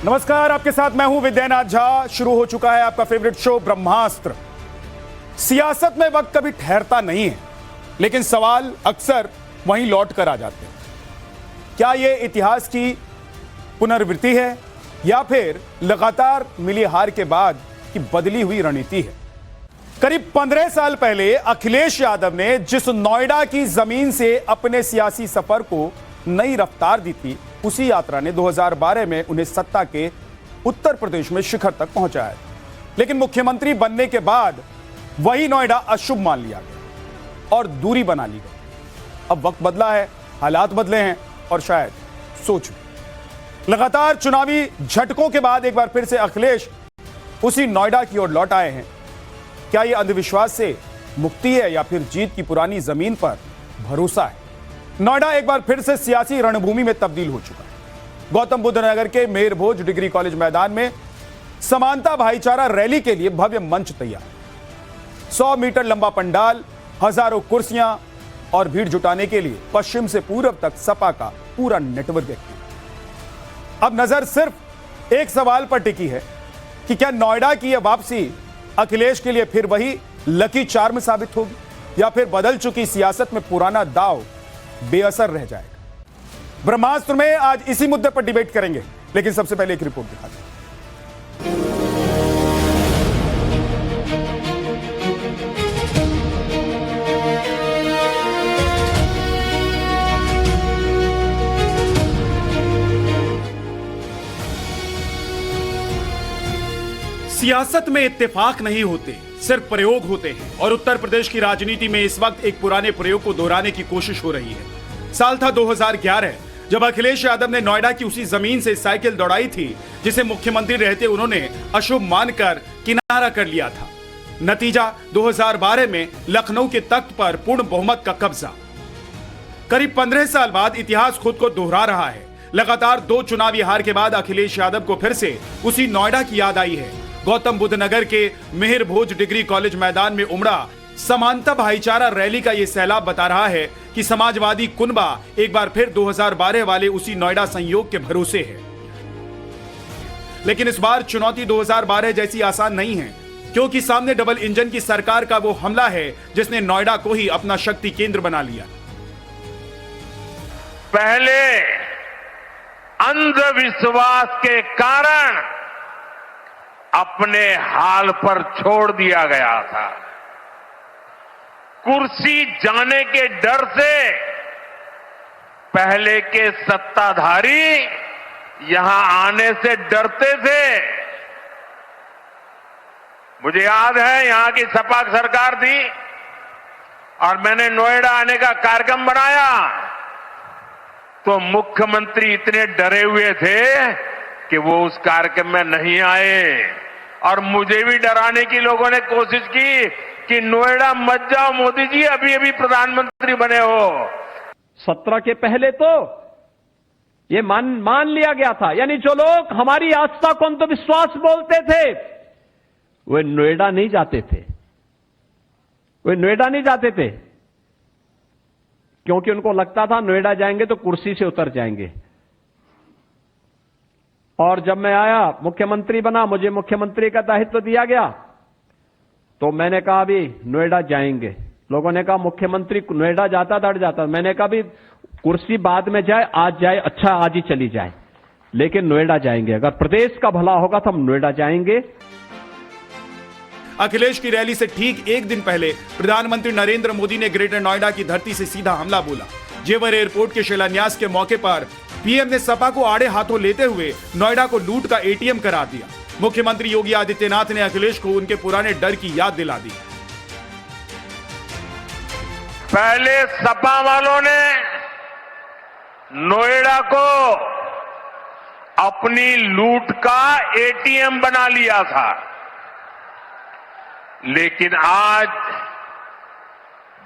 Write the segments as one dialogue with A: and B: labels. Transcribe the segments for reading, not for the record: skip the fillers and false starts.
A: नमस्कार, आपके साथ मैं हूं विद्यानाथ झा। शुरू हो चुका है आपका फेवरेट शो ब्रह्मास्त्र। सियासत में वक्त कभी ठहरता नहीं है, लेकिन सवाल अक्सर वहीं लौट कर आ जाते हैं। क्या यह इतिहास की पुनरावृत्ति है या फिर लगातार मिली हार के बाद की बदली हुई रणनीति है? करीब 15 साल पहले अखिलेश यादव ने जिस नोएडा की जमीन से अपने सियासी सफर को नई रफ्तार दी थी, उसी यात्रा ने 2012 में उन्हें सत्ता के उत्तर प्रदेश में शिखर तक पहुंचाया। लेकिन मुख्यमंत्री बनने के बाद वही नोएडा अशुभ मान लिया गया और दूरी बना ली गई। अब वक्त बदला है, हालात बदले हैं और शायद सोच भी। लगातार चुनावी झटकों के बाद एक बार फिर से अखिलेश उसी नोएडा की ओर लौट आए हैं। क्या यह अंधविश्वास से मुक्ति है या फिर जीत की पुरानी जमीन पर भरोसा है? नोएडा एक बार फिर से सियासी रणभूमि में तब्दील हो चुका है। गौतम बुद्ध नगर के मेहर भोज डिग्री कॉलेज मैदान में समानता भाईचारा रैली के लिए भव्य मंच तैयार। 100 मीटर लंबा पंडाल, हजारों कुर्सियां और भीड़ जुटाने के लिए पश्चिम से पूर्व तक सपा का पूरा नेटवर्क एक्टिव। अब नजर सिर्फ एक सवाल पर टिकी है कि क्या नोएडा की यह वापसी अखिलेश के लिए फिर वही लकी चार्म साबित होगी या फिर बदल चुकी सियासत में पुराना दाव बेअसर रह जाएगा? ब्रह्मास्त्र में आज इसी मुद्दे पर डिबेट करेंगे, लेकिन सबसे पहले एक रिपोर्ट दिखाते हैं। सियासत में इत्तेफाक नहीं होते, सिर्फ प्रयोग होते हैं और उत्तर प्रदेश की राजनीति में इस वक्त एक पुराने प्रयोग को दोहराने की कोशिश हो रही है। साल था 2011, जब अखिलेश यादव ने नोएडा की उसी जमीन से साइकिल दौड़ाई थी जिसे मुख्यमंत्री रहते उन्होंने अशुभ मानकर किनारा कर लिया था। नतीजा 2012 में लखनऊ के तख्त पर पूर्ण बहुमत का कब्जा। करीब 15 साल बाद इतिहास खुद को दोहरा रहा है। लगातार 2 चुनावी हार के बाद अखिलेश यादव को फिर से उसी नोएडा की याद आई है। गौतम बुद्ध नगर के मेहर भोज डिग्री कॉलेज मैदान में उमड़ा समानता भाईचारा रैली का यह सैलाब बता रहा है कि समाजवादी कुनबा एक बार फिर 2012 वाले उसी नोएडा संयोग के भरोसे है। लेकिन इस बार चुनौती 2012 जैसी आसान नहीं है, क्योंकि सामने डबल इंजन की सरकार का वो हमला है जिसने नोएडा को ही अपना शक्ति केंद्र बना लिया।
B: पहले अंधविश्वास के कारण अपने हाल पर छोड़ दिया गया था। कुर्सी जाने के डर से पहले के सत्ताधारी यहां आने से डरते थे। मुझे याद है यहां की सपा सरकार थी और मैंने नोएडा आने का कार्यक्रम बनाया तो मुख्यमंत्री इतने डरे हुए थे कि वो उस कार्यक्रम में नहीं आए और मुझे भी डराने की लोगों ने कोशिश की कि नोएडा मत जाओ मोदी जी, अभी अभी प्रधानमंत्री बने हो।
C: 17 के पहले तो ये मान लिया गया था, यानी जो लोग हमारी आस्था को अंधविश्वास बोलते थे वे नोएडा नहीं जाते थे। वे नोएडा नहीं जाते थे क्योंकि उनको लगता था नोएडा जाएंगे तो कुर्सी से उतर जाएंगे। और जब मैं आया, मुख्यमंत्री बना, मुझे मुख्यमंत्री का दायित्व दिया गया तो मैंने कहा अभी नोएडा जाएंगे। लोगों ने कहा मुख्यमंत्री नोएडा जाता दड़ जाता। मैंने कहा भी कुर्सी बाद में जाए, आज जाए, अच्छा आज ही चली जाए, लेकिन नोएडा जाएंगे। अगर प्रदेश का भला होगा तो हम नोएडा जाएंगे।
A: अखिलेश की रैली से ठीक एक दिन पहले प्रधानमंत्री नरेंद्र मोदी ने ग्रेटर नोएडा की धरती से सीधा हमला बोला। जेवर एयरपोर्ट के शिलान्यास के मौके पर पीएम ने सपा को आड़े हाथों लेते हुए नोएडा को लूट का एटीएम करार दिया। मुख्यमंत्री योगी आदित्यनाथ ने अखिलेश को उनके पुराने डर की याद दिला दी।
B: पहले सपा वालों ने नोएडा को अपनी लूट का एटीएम बना लिया था, लेकिन आज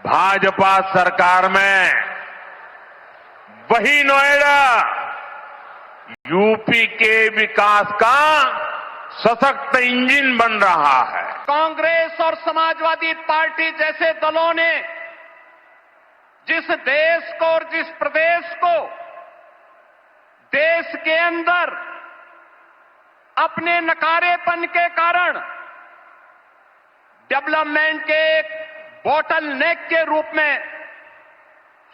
B: भाजपा सरकार में वही नोएडा यूपी के विकास का सशक्त इंजन बन रहा है।
D: कांग्रेस और समाजवादी पार्टी जैसे दलों ने जिस देश को और जिस प्रदेश को देश के अंदर अपने नकारेपन के कारण डेवलपमेंट के एक बॉटल नेक के रूप में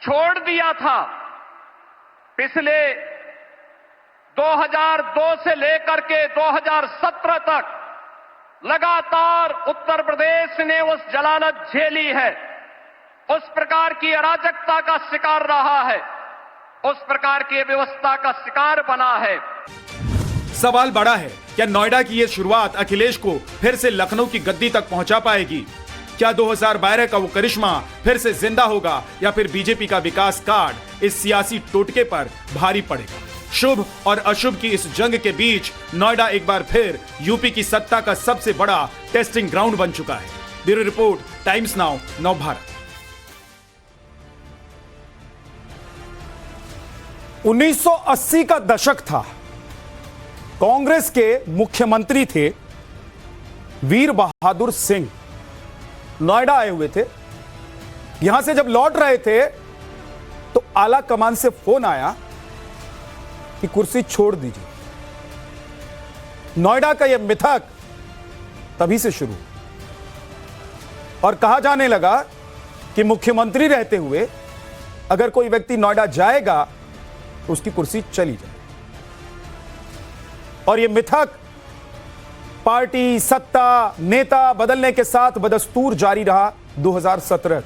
D: छोड़ दिया था। पिछले 2002 से लेकर के 2017 तक लगातार उत्तर प्रदेश ने उस जलालत झेली है, उस प्रकार की अराजकता का शिकार रहा है, उस प्रकार की व्यवस्था का शिकार बना है।
A: सवाल बड़ा है, क्या नोएडा की यह शुरुआत अखिलेश को फिर से लखनऊ की गद्दी तक पहुंचा पाएगी? क्या 2012 का वो करिश्मा फिर से जिंदा होगा या फिर बीजेपी का विकास कार्ड इस सियासी टोटके पर भारी पड़ेगा? शुभ और अशुभ की इस जंग के बीच नोएडा एक बार फिर यूपी की सत्ता का सबसे बड़ा टेस्टिंग ग्राउंड बन चुका है। Bureau report, times now, Navbharat. 1980 का दशक था। कांग्रेस के मुख्यमंत्री थे वीर बहादुर सिंह, नोएडा आए हुए थे। यहां से जब लौट रहे थे तो आला कमान से फोन आया कि कुर्सी छोड़ दीजिए। नोएडा का यह मिथक तभी से शुरू और कहा जाने लगा कि मुख्यमंत्री रहते हुए अगर कोई व्यक्ति नोएडा जाएगा तो उसकी कुर्सी चली जाए। और यह मिथक पार्टी, सत्ता, नेता बदलने के साथ बदस्तूर जारी रहा 2017।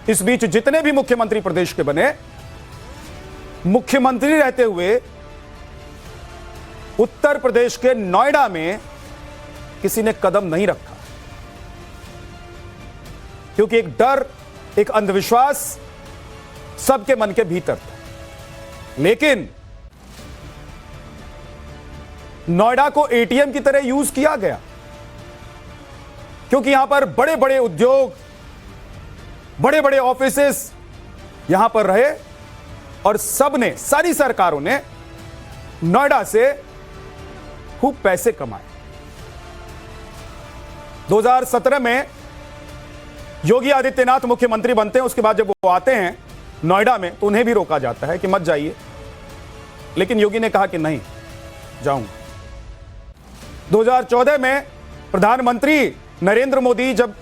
A: इस बीच जितने भी मुख्यमंत्री प्रदेश के बने, मुख्यमंत्री रहते हुए उत्तर प्रदेश के नोएडा में किसी ने कदम नहीं रखा, क्योंकि एक डर, एक अंधविश्वास सबके मन के भीतर था। लेकिन नोएडा को एटीएम की तरह यूज किया गया, क्योंकि यहां पर बड़े बड़े उद्योग, बड़े बड़े ऑफिसेस यहां पर रहे और सबने, सारी सरकारों ने नोएडा से खूब पैसे कमाए। 2017 में योगी आदित्यनाथ मुख्यमंत्री बनते हैं। उसके बाद जब वो आते हैं नोएडा में तो उन्हें भी रोका जाता है कि मत जाइए, लेकिन योगी ने कहा कि नहीं जाऊंगा। 2014 में प्रधानमंत्री नरेंद्र मोदी जब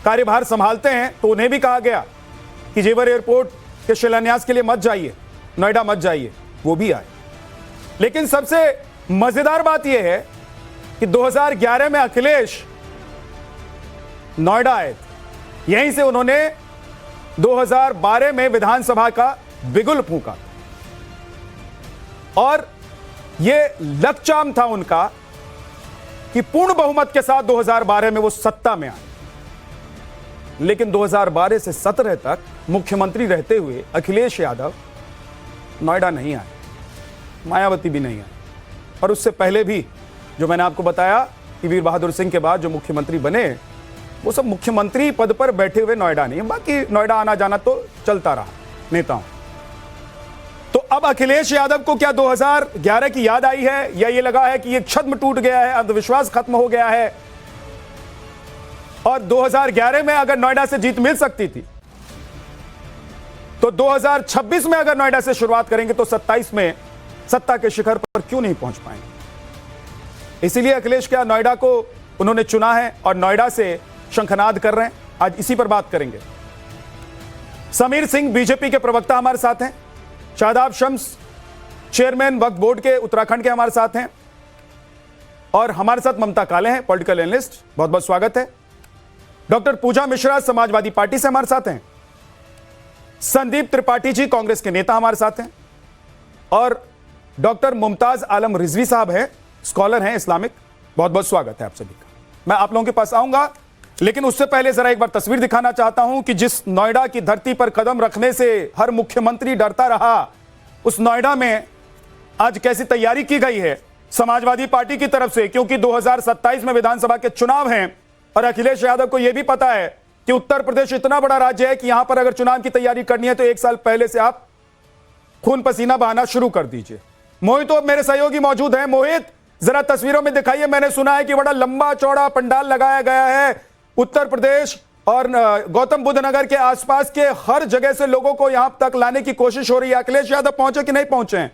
A: कार्यभार संभालते हैं तो उन्हें भी कहा गया कि जेवर एयरपोर्ट के शिलान्यास के लिए मत जाइए, नोएडा मत जाइए, वो भी आए। लेकिन सबसे मजेदार बात यह है कि 2011 में अखिलेश नोएडा आए थे। यहीं से उन्होंने 2012 में विधानसभा का बिगुल फूंका और यह लक्ष्याम था उनका कि पूर्ण बहुमत के साथ 2012 में वो सत्ता में आए। लेकिन 2012 से 17 तक मुख्यमंत्री रहते हुए अखिलेश यादव नोएडा नहीं आए, मायावती भी नहीं आई। और उससे पहले भी जो मैंने आपको बताया कि वीर बहादुर सिंह के बाद जो मुख्यमंत्री बने वो सब मुख्यमंत्री पद पर बैठे हुए नोएडा नहीं, बाकी नोएडा आना जाना तो चलता रहा नेताओं। तो अब अखिलेश यादव को क्या 2011 की याद आई है या ये लगा है कि ये छद्म टूट गया है, अंधविश्वास खत्म हो गया है और 2011 में अगर नोएडा से जीत मिल सकती थी तो 2026 में अगर नोएडा से शुरुआत करेंगे तो 27 में सत्ता के शिखर पर क्यों नहीं पहुंच पाएंगे? इसीलिए अखिलेश क्या नोएडा को उन्होंने चुना है और नोएडा से शंखनाद कर रहे हैं। आज इसी पर बात करेंगे। समीर सिंह बीजेपी के प्रवक्ता हमारे साथ हैं, शादाब शम्स चेयरमैन वक्फ बोर्ड के उत्तराखंड के हमारे साथ हैं और हमारे साथ ममता काले हैं, पॉलिटिकल एनालिस्ट। बहुत बहुत स्वागत है। डॉक्टर पूजा मिश्रा समाजवादी पार्टी से हमारे साथ हैं, संदीप त्रिपाठी जी कांग्रेस के नेता हमारे साथ हैं और डॉक्टर मुमताज आलम रिजवी साहब हैं, स्कॉलर हैं इस्लामिक। बहुत बहुत स्वागत है आप सभी का। मैं आप लोगों के पास आऊंगा, लेकिन उससे पहले जरा एक बार तस्वीर दिखाना चाहता हूं कि जिस नोएडा की धरती पर कदम रखने से हर मुख्यमंत्री डरता रहा, उस नोएडा में आज कैसी तैयारी की गई है समाजवादी पार्टी की तरफ से, क्योंकि 2027 में विधानसभा के चुनाव हैं और अखिलेश यादव को यह भी पता है कि उत्तर प्रदेश इतना बड़ा राज्य है कि यहां पर अगर चुनाव की तैयारी करनी है तो एक साल पहले से आप खून पसीना बहाना शुरू कर दीजिए। मोहित तो मेरे सहयोगी मौजूद हैं। मोहित, जरा तस्वीरों में दिखाइए। मैंने सुना है कि बड़ा लंबा चौड़ा पंडाल लगाया गया है उत्तर प्रदेश और गौतम बुद्ध नगर के आसपास के हर जगह से लोगों को यहां तक लाने की कोशिश हो रही है। अखिलेश यादव पहुंचे कि नहीं पहुंचे हैं?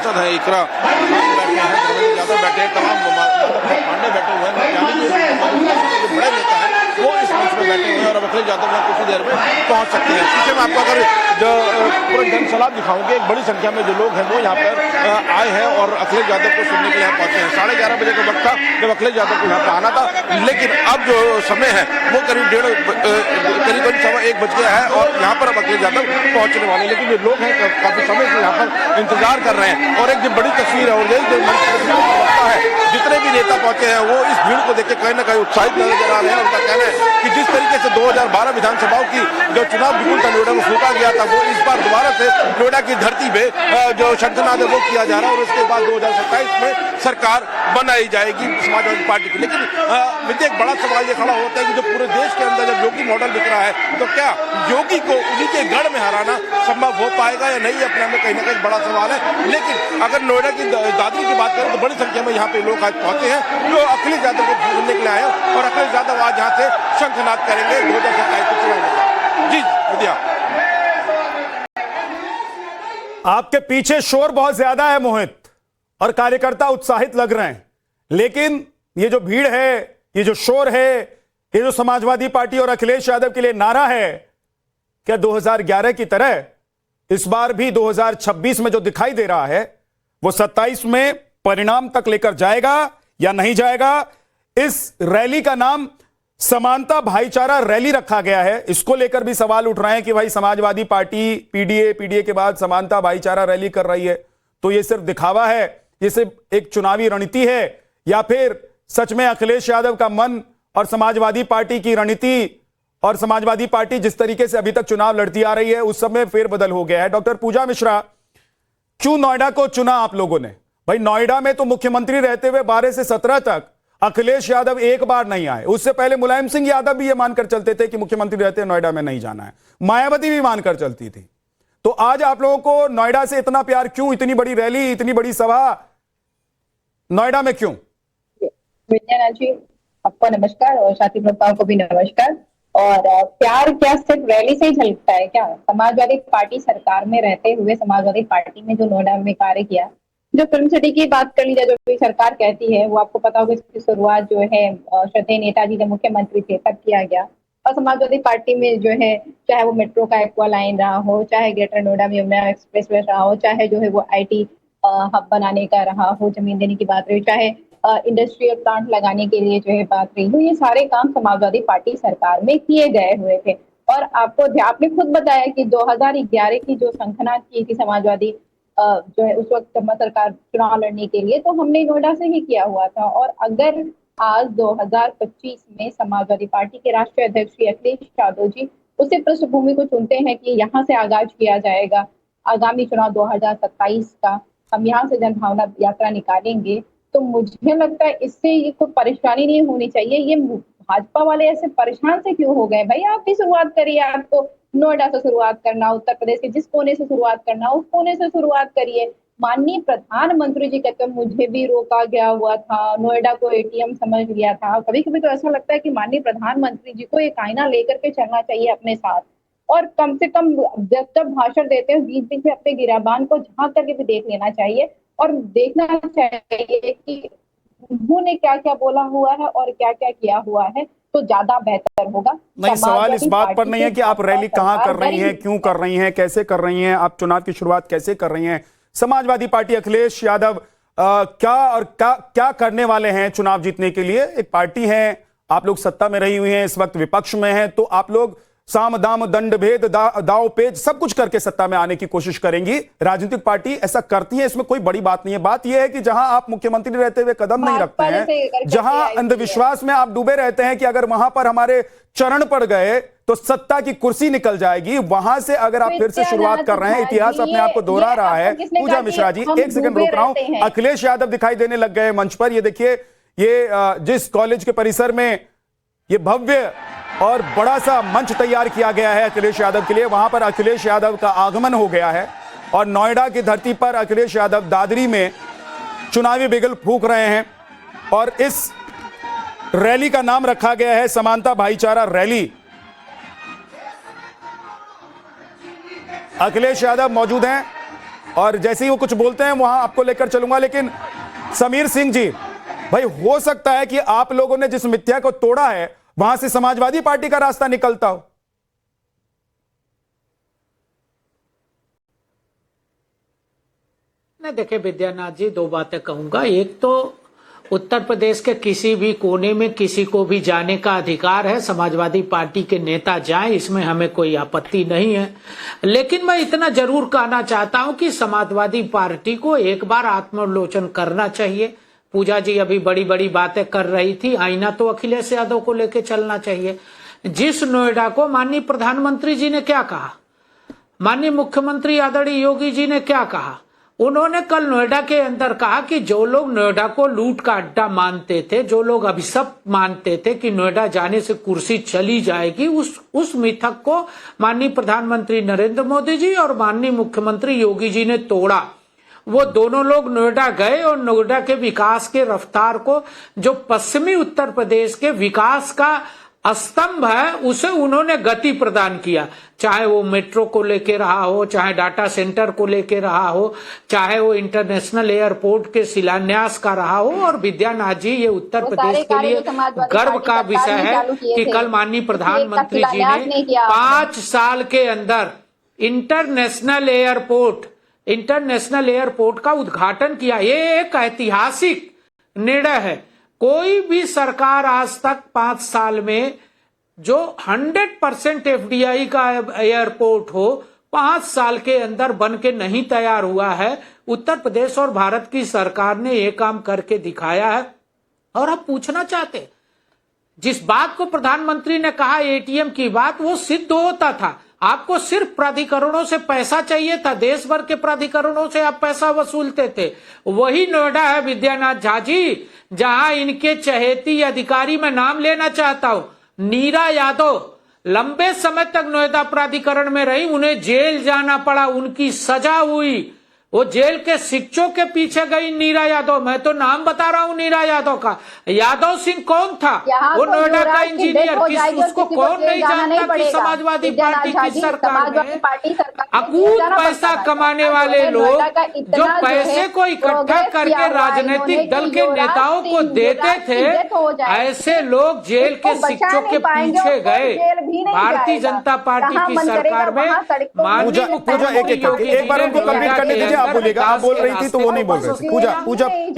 E: सांसद हैं इकरा बैठे हैं, धर्मेंद्र यादव बैठे हैं, तमाम पांडे बैठे हुए हैं, यानी कि बड़े नेता हैं वो इस मंच में बैठे हुए हैं और अब अखिलेश यादव यहाँ कुछ देर में पहुंच सकते हैं। पीछे मैं आपको अगर जो पूरा जनसलाब दिखाऊंगे, एक बड़ी संख्या में जो लोग हैं वो यहाँ पर आए हैं और अखिलेश यादव को सुनने के लिए यहाँ पहुंचे हैं। 11:30 बजे का वक्त था जब अखिलेश यादव को यहाँ पर आना था, लेकिन अब जो समय है वो करीब 1:30 बज गया है और यहाँ पर अब अखिलेश यादव पहुंचने वाले। लेकिन जो लोग हैं काफी समय से यहाँ पर इंतजार कर रहे हैं और एक जो बड़ी तस्वीर है और यही जो है जितने भी नेता पहुंचे हैं वो इस भीड़ को देख के कहीं ना कहीं उत्साहित नजर आ रहे हैं। उनका कहना है कि जिस तरीके से 2012 विधानसभाओं की जो चुनाव बिल्कुल था नोएडा में फूका गया था, वो इस बार दोबारा से नोएडा की धरती पे जो शंखनाद है वो किया जा रहा है और उसके बाद 2027 में सरकार बनाई जाएगी समाजवादी पार्टी की। लेकिन मुझे एक बड़ा सवाल ये खड़ा होता है कि जो पूरे देश के अंदर जब योगी मॉडल बिक रहा है तो क्या योगी को उन्हीं के गढ़ में हराना संभव हो पाएगा या नहीं, अपने में कहीं ना कहीं बड़ा सवाल है। लेकिन अगर नोएडा की दादरी की बात करें तो बड़ी संख्या में यहाँ पे लोग आज पहुंचे हैं जो अखिलेश यादव को सुनने के लिए आए हैं और अखिलेश यादव आज यहाँ से शंखनाद करेंगे 2027 के चुनाव में। जी विद्या,
A: आपके पीछे शोर बहुत ज्यादा है मोहित, और कार्यकर्ता उत्साहित लग रहे हैं, लेकिन ये जो भीड़ है, ये जो शोर है, ये जो समाजवादी पार्टी और अखिलेश यादव के लिए नारा है, क्या 2011 की तरह इस बार भी 2026 में जो दिखाई दे रहा है वो 27 में परिणाम तक लेकर जाएगा या नहीं जाएगा? इस रैली का नाम समानता भाईचारा रैली रखा गया है। इसको लेकर भी सवाल उठ रहे हैं कि भाई समाजवादी पार्टी पीडीए के बाद समानता भाईचारा रैली कर रही है, तो ये सिर्फ दिखावा है, ये सिर्फ एक चुनावी रणनीति है, या फिर सच में अखिलेश यादव का मन और समाजवादी पार्टी की रणनीति और समाजवादी पार्टी जिस तरीके से अभी तक चुनाव लड़ती आ रही है उस समय फेरबदल हो गया है? डॉक्टर पूजा मिश्रा, क्यों नोएडा को चुना आप लोगों ने? भाई नोएडा में तो मुख्यमंत्री रहते हुए 12 से 17 तक अखिलेश यादव एक बार नहीं आए। उससे पहले मुलायम सिंह यादव भी ये मानकर चलते थे कि मुख्यमंत्री रहते नोएडा में नहीं जाना है, मायावती भी मानकर चलती थी। तो आज आप लोगों को नोएडा से इतना प्यार क्यों? इतनी बड़ी रैली, इतनी बड़ी सभा नोएडा में क्यों?
F: विद्यानाथ जी, आपको नमस्कार और साथी प्रभाव को भी नमस्कार। और प्यार क्या सिर्फ रैली से ही झलकता है क्या? समाजवादी पार्टी सरकार में रहते हुए समाजवादी पार्टी में जो नोएडा में कार्य किया, जो फिल्म सिटी की बात कर लीजिए, जो भी सरकार कहती है वो आपको पता होगा, इसकी शुरुआत जो है श्रद्धेय नेताजी जब मुख्यमंत्री थे तब किया गया। और समाजवादी पार्टी में जो है चाहे वो मेट्रो का एक्वा लाइन रहा हो, चाहे ग्रेटर नोएडा में यमुना एक्सप्रेसवे रहा हो, चाहे जो है वो IT हब बनाने का रहा हो, जमीन देने की बात रही, चाहे इंडस्ट्रियल प्लांट लगाने के लिए जो है बात रही हो, ये सारे काम समाजवादी पार्टी सरकार में किए गए हुए थे। और आपने खुद बताया कि 2011 की जो शंखनाद की थी समाजवादी जो है उस वक्त सरकार चुनाव लड़ने के लिए, तो हमने नोएडा से ही किया हुआ था। और अगर आज 2025 में समाजवादी पार्टी के राष्ट्रीय अध्यक्ष श्री अखिलेश यादव जी उसी पृष्ठभूमि को चुनते हैं कि यहाँ से आगाज किया जाएगा आगामी चुनाव 2027 का, हम यहाँ से जनभावना यात्रा निकालेंगे, तो मुझे लगता है इससे ये कोई परेशानी नहीं होनी चाहिए। ये भाजपा वाले ऐसे परेशान से क्यों हो गए? भाई आप भी शुरुआत करिए, आपको नोएडा से शुरुआत करना, उत्तर प्रदेश के जिस कोने से शुरुआत करना उस कोने से शुरुआत करिए। माननीय प्रधानमंत्री जी कहते हैं मुझे भी रोका गया हुआ था, नोएडा को ATM समझ लिया था। कभी कभी तो ऐसा लगता है कि माननीय प्रधानमंत्री जी को एक आईना लेकर के चलना चाहिए अपने साथ, और कम से कम जब भाषण देते हैं बीच बीच में अपने गिराबान को झांक करके भी देख लेना चाहिए और देखना चाहिए कि उन्होंने क्या क्या बोला हुआ है और क्या क्या किया हुआ है, तो ज्यादा बेहतर होगा।
A: नहीं, सवाल इस बात पर नहीं है कि आप रैली कहां कर रही हैं, क्यों कर रही हैं, कैसे कर रही हैं, आप चुनाव की शुरुआत कैसे कर रही हैं। समाजवादी पार्टी अखिलेश यादव क्या और क्या करने वाले हैं चुनाव जीतने के लिए? एक पार्टी है, आप लोग सत्ता में रही हुई हैं, इस वक्त विपक्ष में हैं, तो आप लोग साम दाम दंड भेद दाव पेच सब कुछ करके सत्ता में आने की कोशिश करेंगी। राजनीतिक पार्टी ऐसा करती है, इसमें कोई बड़ी बात नहीं है। बात यह है कि जहां आप मुख्यमंत्री रहते हुए कदम नहीं रखते हैं, जहां अंधविश्वास में आप डूबे रहते हैं कि अगर वहां पर हमारे चरण पड़ गए तो सत्ता की कुर्सी निकल जाएगी, वहां से अगर आप फिर से शुरुआत कर रहे हैं, इतिहास अपने आप को दोहरा रहा है। पूजा मिश्रा जी, एक सेकंड रोक रहा हूं। अखिलेश यादव दिखाई देने लग गए मंच पर। ये देखिए, ये जिस कॉलेज के परिसर में ये भव्य और बड़ा सा मंच तैयार किया गया है अखिलेश यादव के लिए, वहां पर अखिलेश यादव का आगमन हो गया है और नोएडा की धरती पर अखिलेश यादव दादरी में चुनावी बिगल फूंक रहे हैं। और इस रैली का नाम रखा गया है समानता भाईचारा रैली। अखिलेश यादव मौजूद हैं और जैसे ही वो कुछ बोलते हैं वहां आपको लेकर चलूंगा। लेकिन समीर सिंह जी, भाई हो सकता है कि आप लोगों ने जिस मिथ्या को तोड़ा है वहां से समाजवादी पार्टी का रास्ता निकलता हो।
G: नहीं, देखिए विद्यानाथ जी, दो बातें कहूंगा। एक तो उत्तर प्रदेश के किसी भी कोने में किसी को भी जाने का अधिकार है, समाजवादी पार्टी के नेता जाएं, इसमें हमें कोई आपत्ति नहीं है। लेकिन मैं इतना जरूर कहना चाहता हूं कि समाजवादी पार्टी को एक बार आत्मावलोकन करना चाहिए। पूजा जी अभी बड़ी बड़ी बातें कर रही थी, आईना तो अखिलेश यादव को लेके चलना चाहिए। जिस नोएडा को माननीय प्रधानमंत्री जी ने क्या कहा, माननीय मुख्यमंत्री आदरणीय योगी जी ने क्या कहा, उन्होंने कल नोएडा के अंदर कहा कि जो लोग नोएडा को लूट का अड्डा मानते थे, जो लोग अभिशप्त मानते थे कि नोएडा जाने से कुर्सी चली जाएगी, उस मिथक को माननीय प्रधानमंत्री नरेंद्र मोदी जी और माननीय मुख्यमंत्री योगी जी ने तोड़ा। वो दोनों लोग नोएडा गए और नोएडा के विकास के रफ्तार को, जो पश्चिमी उत्तर प्रदेश के विकास का स्तंभ है, उसे उन्होंने गति प्रदान किया। चाहे वो मेट्रो को लेके रहा हो, चाहे डाटा सेंटर को लेके रहा हो, चाहे वो इंटरनेशनल एयरपोर्ट के शिलान्यास का रहा हो। और विद्यानाथ जी, ये उत्तर प्रदेश के लिए गर्व का विषय है कि कल माननीय प्रधानमंत्री जी ने 5 साल के अंदर इंटरनेशनल एयरपोर्ट का उद्घाटन किया। ये एक ऐतिहासिक निर्णय है। कोई भी सरकार आज तक 5 साल में जो 100% एफडीआई का एयरपोर्ट हो, 5 साल के अंदर बन के नहीं तैयार हुआ है। उत्तर प्रदेश और भारत की सरकार ने यह काम करके दिखाया है। और हम पूछना चाहते, जिस बात को प्रधानमंत्री ने कहा एटीएम की बात, वो सिद्ध होता था। आपको सिर्फ प्राधिकरणों से पैसा चाहिए था, देश भर के प्राधिकरणों से आप पैसा वसूलते थे। वही नोएडा है विद्यानाथ झा जी, जहां इनके चहेती अधिकारी, मैं नाम लेना चाहता हूं, नीरा यादव लंबे समय तक नोएडा प्राधिकरण में रही, उन्हें जेल जाना पड़ा, उनकी सजा हुई, वो जेल के शिक्षों के पीछे गई नीरा यादव। मैं तो नाम बता रहा हूँ नीरा यादव का। यादव सिंह कौन था? वो नोएडा का इंजीनियर। उसको कौन नहीं जानता कि समाजवादी पार्टी की सरकार में अकूत पैसा कमाने वाले लोग जो पैसे को इकट्ठा करके राजनीतिक दल के नेताओं को देते थे, ऐसे लोग जेल के शिक्षों के पीछे गए। भारतीय जनता पार्टी की सरकार में माननीय मुख्यमंत्री
A: एक बार उनको कंप्लीट करने दीजिए। आप बोलेगा, आप बोल रही थी तो वो नहीं बोल रहे थे। पूजा प्लीज,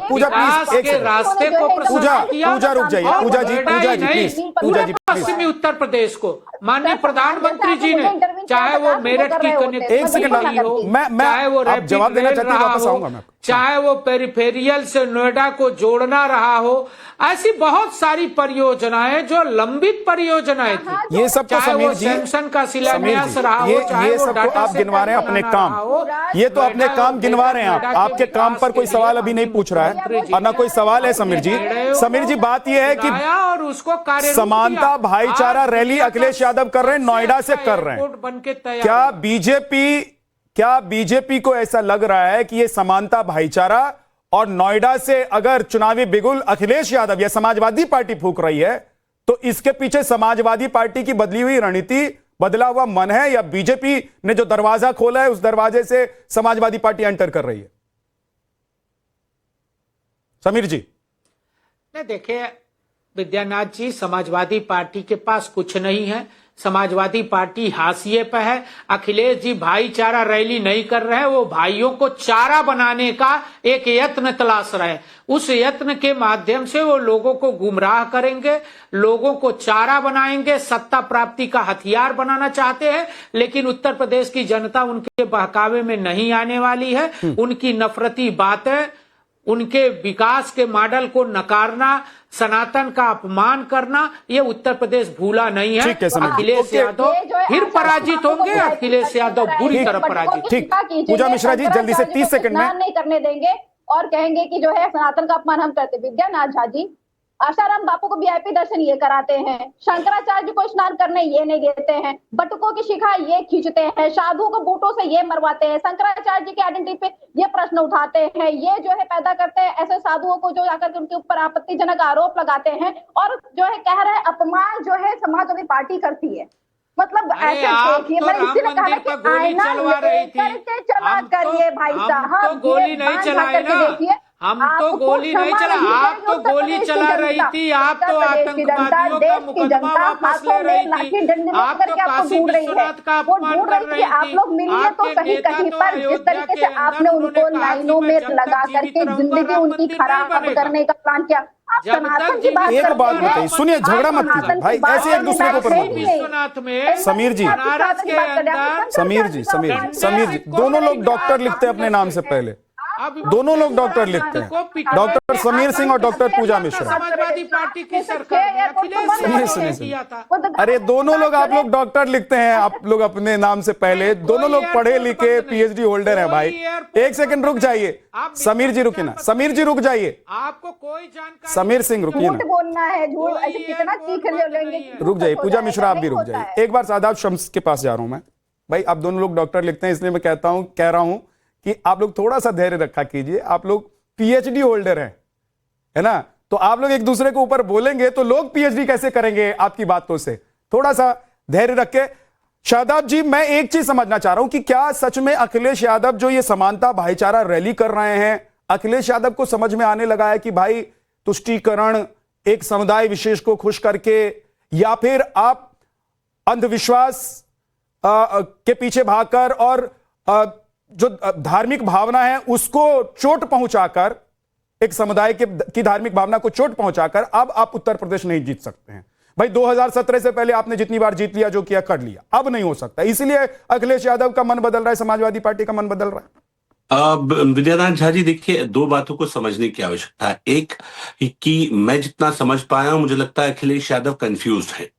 A: पूजा प्लीज, एक
G: रास्ते को
A: पूजा रुक जाइए। पूजा जी प्लीज।
G: पश्चिमी उत्तर प्रदेश को माननीय प्रधानमंत्री जी ने, चाहे वो मेरठ की
A: एक सेकंड हो,
G: चाहे वो
A: आप जवाब देना चाहते हैं, वापस आऊंगा मैं,
G: चाहे वो पेरिफेरियल से नोएडा को जोड़ना रहा हो, ऐसी बहुत सारी परियोजनाएं जो लंबित परियोजनाएं थी।
A: ये सब तो समीर जी,
G: सैमसंग का शिलान्यास रहा हो,
A: ये सब तो आप गिनवा रहे हैं अपने काम, ये तो अपने काम गिनवा रहे हैं आप। आपके काम पर कोई सवाल अभी नहीं पूछ रहा है और ना कोई सवाल है समीर जी। समीर जी, बात ये है कि
G: और उसको
A: समानता भाईचारा रैली अखिलेश यादव कर रहे हैं, नोएडा से कर रहे हैं। क्या बीजेपी को ऐसा लग रहा है कि ये समानता भाईचारा और नोएडा से अगर चुनावी बिगुल अखिलेश यादव या समाजवादी पार्टी फूंक रही है, तो इसके पीछे समाजवादी पार्टी की बदली हुई रणनीति, बदला हुआ मन है, या बीजेपी ने जो दरवाजा खोला है उस दरवाजे से समाजवादी पार्टी एंटर कर रही है? समीर जी।
G: नहीं, देखिए विद्यानाथ जी, समाजवादी पार्टी के पास कुछ नहीं है। समाजवादी पार्टी हाशिए पे है। अखिलेश जी भाईचारा रैली नहीं कर रहे हैं, वो भाइयों को चारा बनाने का एक यत्न तलाश रहे हैं। उस यत्न के माध्यम से वो लोगों को गुमराह करेंगे, लोगों को चारा बनाएंगे, सत्ता प्राप्ति का हथियार बनाना चाहते हैं। लेकिन उत्तर प्रदेश की जनता उनके बहकावे में नहीं आने वाली है। उनकी नफरती बातें, उनके विकास के मॉडल को नकारना, सनातन का अपमान करना, ये उत्तर प्रदेश भूला नहीं है। अखिलेश यादव फिर पराजित होंगे। अखिलेश यादव बुरी तरह पराजित।
A: ठीक, पूजा मिश्रा जी जल्दी से 30 सेकंड में।
F: नहीं करने देंगे और कहेंगे कि जो है सनातन का अपमान हम करते। विद्यानाथ झा जी, आशाराम बापू को वीआईपी दर्शन ये कराते हैं, शंकराचार्य को स्नान करने ये नहीं देते हैं, बटुकों की शिखा ये खींचते हैं, साधुओं को बूटों से ये मरवाते हैं, शंकराचार्य जी की आइडेंटिटी पे ये प्रश्न उठाते हैं, ये जो है पैदा करते हैं ऐसे साधुओं को जो जाकर के उनके ऊपर आपत्तिजनक आरोप लगाते हैं और जो है कह रहे हैं अपमान जो है समाजवादी पार्टी करती है। मतलब
G: अरे
F: ऐसे
G: आप
F: देखिए,
G: तो
F: मैंने
G: राम
F: इसी ने कहा
G: मंदिर
F: ना कि
G: पर गोली
F: आईना
G: चलवा रही थी।
F: लेकर के चला
G: हम तो
F: करिए भाई
G: हम
F: साहब,
G: तो गोली
F: ये
G: नहीं
F: बांध
G: चलाई
F: करके
G: ना,
F: देखिए।
G: हम तो
F: आपको
G: गोली नहीं
F: क्षमा
G: चला,
F: नहीं
G: आप
F: करेगी
G: तो
F: उत्तर
G: गोली
F: प्रदेश की
G: चला रही
F: जनता।
G: थी, आप तो
F: उत्तर प्रदेश की जनता,
G: आतंकवादियों का
F: देश की
G: मुकदमा
F: जनता
G: वापस ले
F: हाथों में
G: रही थी,
F: लाठी डंडे
G: आप
F: लेकर
G: तो
F: के आपको
G: काशी
F: ढूंढ रही है।
G: विश्वनाथ का
F: वो
G: अपमान
F: ढूंढ
G: कर
F: रही थी
G: रही
F: कि आप
G: थी।
F: लोग मिलिए तो
G: आपके
F: सही
G: नेता
F: कहीं
G: तो
F: पर। जिस
G: अयोध्या
F: तरीके
G: के
F: से
G: अंदर
F: आपने
G: उन्होंने
F: उनको
G: कहा कि
F: लाइनों
G: मैं
F: में
G: जब
F: लगा
G: तक जीवित
F: करके
G: रहूंगा
F: जिंदगी
G: राम
F: उनकी
G: मंदिर नहीं
F: खराब
G: बनेगा।
F: करने का प्लान किया। आप
G: जब
F: सनातन
G: तक
F: की
G: जीवित
F: बात
A: एक
F: करते
A: बात
F: हैं,
A: बताइए, सुनिए, झगड़ा मत कीजिए
F: सनातन
A: भाई,
F: की बात
A: ऐसे एक
F: करने
A: दूसरे के ऊपर
F: बैठे
A: मत
F: ही
A: बोलिए।
F: नहीं।
G: विश्वनाथ में
A: समीर जी,
G: बनारस के अंदर
A: समीर जी, दोनों लोग डॉक्टर लिखते हैं अपने नाम से पहले, दोनों लोग डॉक्टर लिखते हैं, डॉक्टर समीर सिंह और डॉक्टर पूजा मिश्रा।
G: समाजवादी पार्टी की सरकार ने अखिलेश
A: सुनिए
G: यादव
A: सुनिए
G: ने दिया था।
A: सुनिए, अरे दोनों लोग, आप लोग डॉक्टर लिखते हैं आप लोग अपने नाम से पहले, दोनों लोग पढ़े लिखे पीएचडी होल्डर हैं भाई। एक सेकंड रुक जाइए, समीर जी रुकिए ना, समीर जी रुक जाइए,
G: आपको कोई जानकारी,
A: समीर सिंह रुकिए
F: झूठ
A: ना,
F: बोलना है, झूठ ऐसे कितना चीख लेंगे।
A: रुक जाइए, पूजा मिश्रा आप भी रुक जाइए। एक बार सादाब शम्स के पास जा रहा हूं मैं। भाई आप दोनों लोग डॉक्टर लिखते हैं, इसलिए मैं कह रहा हूं कि आप लोग थोड़ा सा धैर्य रखा कीजिए। आप लोग पीएचडी होल्डर हैं, है ना, तो आप लोग एक दूसरे के ऊपर बोलेंगे तो लोग पीएचडी कैसे करेंगे आपकी बातों से? थोड़ा सा धैर्य रख के। शादाब जी, मैं एक चीज समझना चाह रहा हूं कि क्या सच में अखिलेश यादव जो ये समानता भाईचारा रैली कर रहे हैं, अखिलेश यादव को समझ में आने लगा है कि भाई तुष्टीकरण एक समुदाय विशेष को खुश करके, या फिर आप अंधविश्वास के पीछे भागकर और जो धार्मिक भावना है उसको चोट पहुंचाकर, एक समुदाय की धार्मिक भावना को चोट पहुंचाकर अब आप उत्तर प्रदेश नहीं जीत सकते हैं? भाई 2017 से पहले आपने जितनी बार जीत लिया, जो किया कर लिया, अब नहीं हो सकता, इसलिए अखिलेश यादव का मन बदल रहा है, समाजवादी पार्टी का मन बदल रहा है।
H: विद्यानाथ झा जी, देखिए, दो बातों को समझने की आवश्यकता है। एक कि मैं जितना समझ पाया हूं, मुझे लगता है अखिलेश यादव कंफ्यूज है।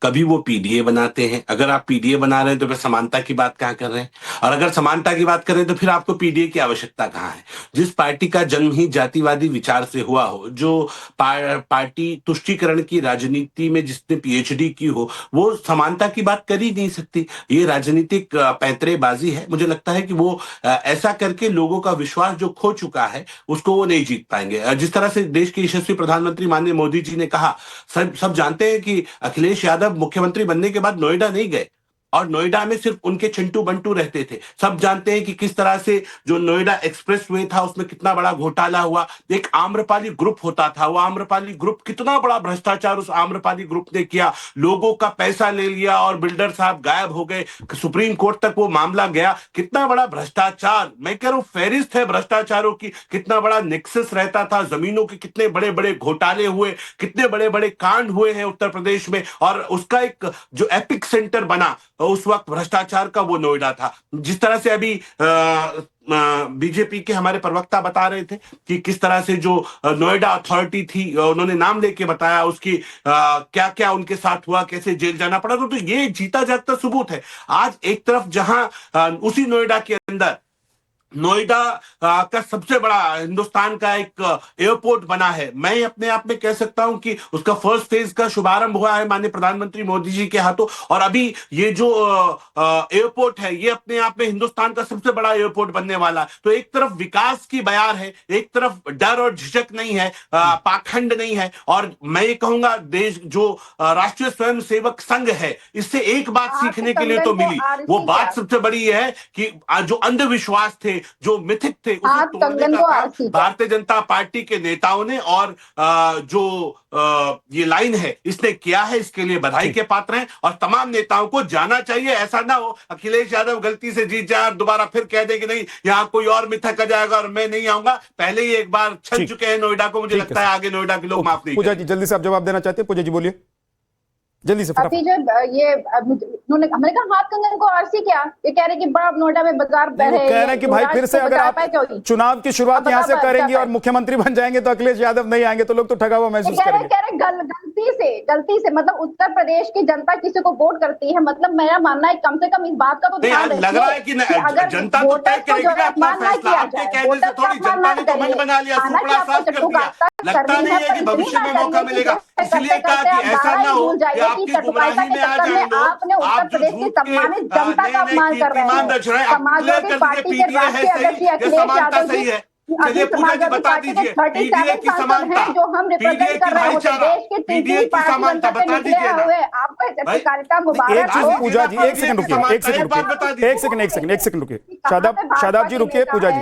H: कभी वो पीडीए बनाते हैं, अगर आप पीडीए बना रहे हैं तो फिर समानता की बात कहां कर रहे हैं, और अगर समानता की बात कर रहे हैं तो फिर आपको पीडीए की आवश्यकता कहां है? जिस पार्टी का जन्म ही जातिवादी विचार से हुआ हो, जो पार्टी तुष्टीकरण की राजनीति में जिसने पीएचडी की हो, वो समानता की बात कर ही नहीं सकती। ये राजनीतिक पैंतरेबाजी है। मुझे लगता है कि वो ऐसा करके लोगों का विश्वास जो खो चुका है उसको वो नहीं जीत पाएंगे। जिस तरह से देश के यशस्वी प्रधानमंत्री माननीय मोदी जी ने कहा, सब जानते हैं कि अखिलेश यादव मुख्यमंत्री बनने के बाद नोएडा नहीं गए, और नोएडा में सिर्फ उनके चिंटू बंटू रहते थे। सब जानते हैं कि किस तरह से जो नोएडा एक्सप्रेसवे था उसमें कितना बड़ा घोटाला हुआ। एक आम्रपाली ग्रुप होता था, वो आम्रपाली ग्रुप, कितना बड़ा भ्रष्टाचार उस आम्रपाली ग्रुप ने किया, लोगों का पैसा ले लिया और बिल्डर साहब गायब हो गए, सुप्रीम कोर्ट तक वो मामला गया। कितना बड़ा भ्रष्टाचार, मैं कह रहा हूं फेरिस्त है भ्रष्टाचारों की। कितना बड़ा नेक्सस रहता था, जमीनों के कितने बड़े बड़े घोटाले हुए, कितने बड़े बड़े कांड हुए हैं उत्तर प्रदेश में, और उसका एक जो एपिक सेंटर बना उस वक्त भ्रष्टाचार का, वो नोएडा था। जिस तरह से अभी बीजेपी के हमारे प्रवक्ता बता रहे थे कि किस तरह से जो नोएडा अथॉरिटी थी, उन्होंने नाम लेके बताया उसकी क्या क्या उनके साथ हुआ, कैसे जेल जाना पड़ा, तो ये जीता जागता सबूत है। आज एक तरफ जहां उसी नोएडा के अंदर नोएडा का सबसे बड़ा हिंदुस्तान का एक एयरपोर्ट बना है, मैं अपने आप में कह सकता हूं कि उसका फर्स्ट फेज का शुभारंभ हुआ है माननीय प्रधानमंत्री मोदी जी के हाथों, और अभी ये जो एयरपोर्ट है ये अपने आप में हिंदुस्तान का सबसे बड़ा एयरपोर्ट बनने वाला है। तो एक तरफ विकास की बयार है, एक तरफ डर और झिझक नहीं है, पाखंड नहीं है। और मैं ये कहूंगा, देश जो राष्ट्रीय स्वयंसेवक संघ है, इससे एक बात सीखने के लिए तो मिली। वो बात सबसे बड़ी है कि जो अंधविश्वास थे, जो मिथिक थे, उसे तोड़ने का काम भारतीय जनता पार्टी के नेताओं ने, और जो ये लाइन है इसने किया है, इसके लिए बधाई के पात्र हैं। और तमाम नेताओं को जाना चाहिए। ऐसा ना हो अखिलेश यादव गलती से जीत जाए और दोबारा फिर कह दे कि नहीं यहाँ कोई और मिथक आ जाएगा और मैं नहीं आऊंगा। पहले ही एक बार छन चुके हैं नोएडा को, मुझे लगता है आगे नोएडा के लोग माफ नहीं।
A: पूजा जी, जल्दी से आप जवाब देना चाहते हैं? पूजा जी बोलिए जल्दी से।
F: अभी जो ये उन्होंने, हमने कहा हाथ कंगन को आरसी क्या, ये कह रहे कि बड़ा नोएडा में बाजार
A: कह रहे हैं कि भाई फिर से अगर आप चुनाव की शुरुआत यहां से करेंगे और मुख्यमंत्री बन जाएंगे तो अखिलेश यादव नहीं आएंगे, तो लोग तो ठगा हुआ महसूस करेंगे।
F: कह रहे गलती से मतलब उत्तर प्रदेश की जनता किसी को वोट करती है, मतलब मेरा मानना है कम से कम इस बात का तो ध्यान रखिए।
H: लग रहा है कि जनता तो तय करेगी अपना फैसला। आपके कहने से थोड़ी जनता ने तो मन बना लिया, सुपड़ा साफ कर दिया। लगता नहीं है कि भविष्य में मौका मिलेगा, इसलिए कहा कि ऐसा ना हो कि आपकी गुमराही में आ जाए लोग, आप जो झूठ के कीर्तिमान रच रहे हैं, आप क्लियर कर दीजिए पीडीए है सही या समानता सही है।
E: चलिए पूजा जी बता दीजिए पीडीए की समानता,
F: जो हम
E: पीडीए
F: रिप्रेजेंट
E: की
F: कर रहे होते
E: भाईचारा,
F: देश के
E: पीडीए की समानता बता दीजिए ना
F: आपको
E: भाई।
F: कार्यक्रम
A: एक
F: मुबारक
A: चीज
F: हो।
A: पूजा जी, एक सेकंड रुकिए, एक सेकंड रुकिए, एक सेकंड रुकिए। शादाब जी रुकिए, पूजा जी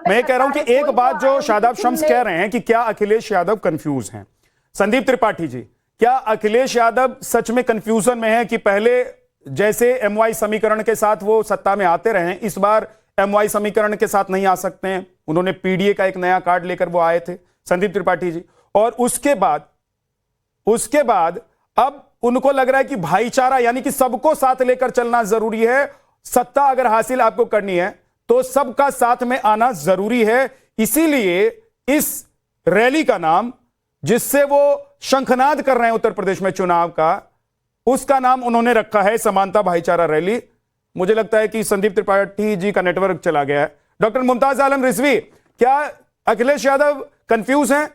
A: मैं कह रहा हूं कि एक बात जो शादाब शम्स कह रहे हैं कि क्या अखिलेश यादव कंफ्यूज हैं। संदीप त्रिपाठी जी, क्या अखिलेश यादव सच में कंफ्यूजन में है कि पहले जैसे एमवाई समीकरण के साथ वो सत्ता में आते रहे, इस बार एमवाई समीकरण के साथ नहीं आ सकते हैं? उन्होंने पीडीए का एक नया कार्ड लेकर वो आए थे, संदीप त्रिपाठी जी, और उसके बाद अब उनको लग रहा है कि भाईचारा यानी कि सबको साथ लेकर चलना जरूरी है। सत्ता अगर हासिल आपको करनी है तो सबका साथ में आना जरूरी है। इसीलिए इस रैली का नाम, जिससे वो शंखनाद कर रहे हैं उत्तर प्रदेश में चुनाव का, उसका नाम उन्होंने रखा है समानता भाईचारा रैली। मुझे लगता है कि संदीप त्रिपाठी जी का नेटवर्क चला गया है। डॉक्टर मुमताज आलम रिजवी, क्या अखिलेश यादव कंफ्यूज हैं?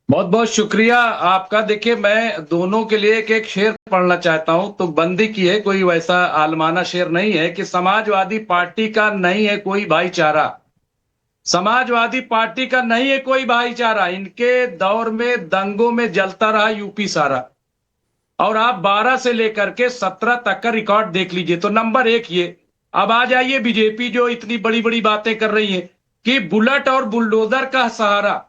I: बहुत बहुत शुक्रिया आपका। देखिए, मैं दोनों के लिए एक एक शेर पढ़ना चाहता हूं। तो बंदी की है, कोई वैसा आलमाना शेर नहीं है कि समाजवादी पार्टी का नहीं है कोई भाईचारा, समाजवादी पार्टी का नहीं है कोई भाईचारा। इनके दौर में दंगों में जलता रहा यूपी सारा, और आप 12 से लेकर के 17 तक का रिकॉर्ड देख लीजिए। तो नंबर 1 ये। अब आ जाइए बीजेपी जो इतनी बड़ी बड़ी बातें कर रही है कि बुलेट और बुलडोजर का सहारा,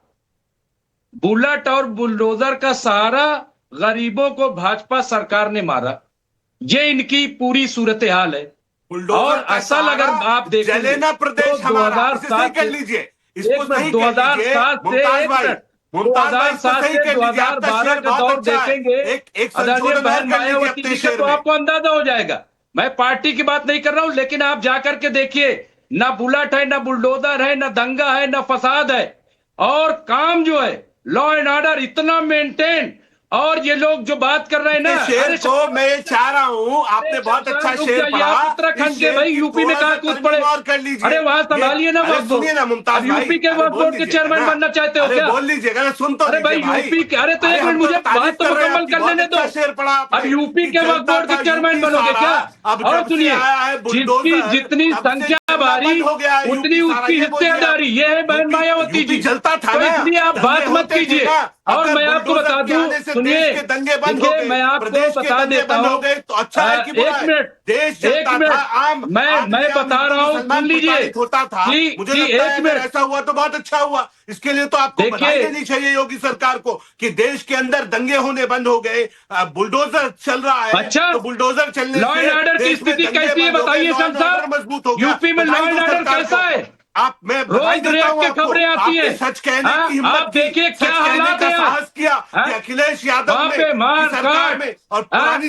I: बुलेट और बुलडोजर का सहारा गरीबों को भाजपा सरकार ने मारा। ये इनकी पूरी सूरत हाल है। और असल अगर आप देखें तो
E: प्रदेश
I: 2007
E: कर लीजिए,
I: 2007 से 2012 का दौर देखेंगे आदरणीय बहन मायावती जी का, तो आपको अंदाजा हो जाएगा। मैं पार्टी की बात नहीं कर रहा हूं, लेकिन आप जाकर के देखिए, ना बुलेट है, ना बुलडोजर है, ना दंगा है, ना फसाद है, और काम जो है लॉ एंड ऑर्डर इतना मेंटेन। और ये लोग जो बात कर रहे हैं ना,
E: शेर को मैं चाह रहा हूं, आपने बहुत अच्छा शेर पढ़ा।
I: उत्तराखंड के भाई यूपी में कहा कूद पड़े, अरे वहां संभालिए ना वक्त।
E: सुनिए ना मुमताज,
I: यूपी के वक्त बोर्ड के चेयरमैन बनना चाहते हो क्या?
E: बोल लीजिएगा, सुन तो
I: अरे भाई यूपी के, अरे तो एक मिनट मुझे बात तो मुकम्मल कर लेने दो।
E: शेर पढ़ा।
I: अब यूपी के वक्त बोर्ड के चेयरमैन बनोगे क्या? और सुनिए, जिसकी जितनी संख्या बारी उतनी उसकी हिस्सेदारी, ये है बहन मायावती जी।
E: जलता था,
I: तो इसलिए आप बात मत कीजिए। और मैं आपको बता दूं, सुनिए, देखिए मैं आपको बता देता हूं,
E: तो अच्छा है कि
I: एक मिनट, मैं बता रहा हूं, सुन लीजिए कि एक मिनट,
E: ऐसा हुआ तो बहुत अच्छा हुआ। इसके लिए तो आपको बधाई देनी चाहिए योगी सरकार को कि देश के अंदर दंगे होने बंद हो गए, बुलडोजर चल रहा है।
I: अच्छा,
E: तो बुलडोजर चलने
I: लॉ एंड ऑर्डर की स्थिति कैसी है बताइए संत साहब?
E: मजबूत हो गया।
I: यूपी में लॉ एंड ऑर्डर कैसा है?
E: आप मैं
I: रोज रेप की खबरें आती है,
E: सच कहने की हिम्मत,
I: आप देखिए क्या हालात है।
E: साहस किया कि अखिलेश यादव
I: वहां पे मार काट,